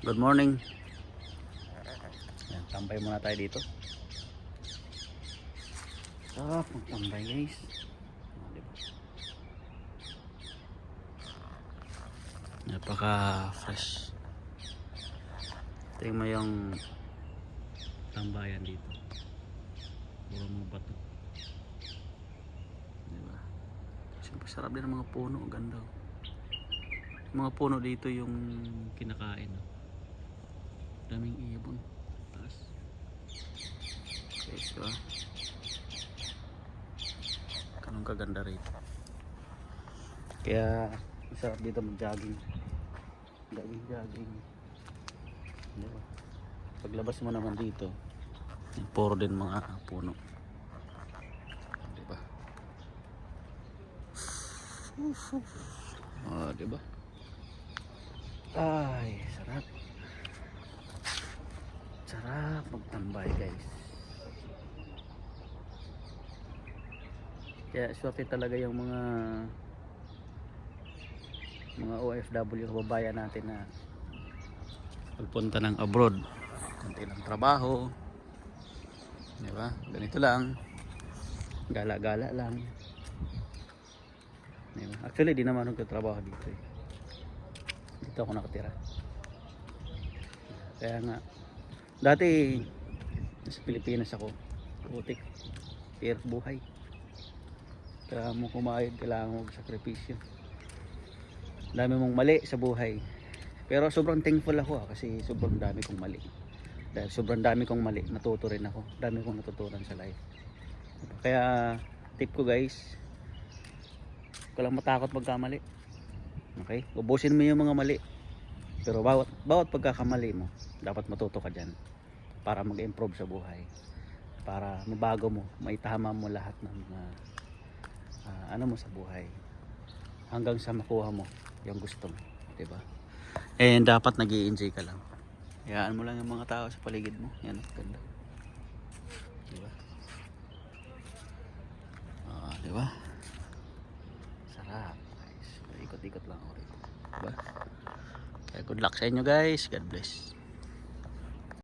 Good morning. Ayan, tambay muna tayo dito. Sarap magtambay guys. Diba? Napaka fresh. Tingnan mo yung tambayan dito. Puro mga bato. Diba? Siyempre sarap din ang mga puno. Ganda. Mga puno dito yung kinakain. Daming ibon. Taas. Okay, diba? Ganun kaganda rito. Kaya masarap dito mag-jogging. Jogging. Diba? Paglabas mo naman dito, puro din mga puno. Diba? Oh, diba? Ay, sarap. Sarap magtambay guys. Kaya swerte talaga yung mga OFW kababayan natin na pagpunta ng abroad. Kunti lang trabaho. Diba? Ganito lang. Gala-gala lang. Diba? Actually di naman nagtatrabaho dito eh. Dito ako nakatira. Kaya nga dati sa Pilipinas ako. Putik. Hirap buhay. Kailangan mo kumayod, kailangan mo magsakripisyo. Dami mong mali sa buhay. Pero sobrang thankful ako kasi sobrang dami kong mali. Dahil sobrang dami kong mali, natuto rin ako. Dami kong natutunan sa life. Kaya tip ko guys, huwag lang matakot magkamali. Okay? Ubusin mo yung mga mali. Pero bawat pagkakamali mo, dapat matuto ka dyan. Para mag-improve sa buhay. Para mabago mo, maitama mo lahat ng ano mo sa buhay. Hanggang sa makuha mo yung gusto mo. Diba? And dapat nag-i-enjoy ka lang. Hayaan mo lang yung mga tao sa paligid mo. Yan, ganda. Diba? Diba? Sarap guys. Ikot-ikot lang ako rito. Diba? Kaya good luck sa inyo guys. God bless.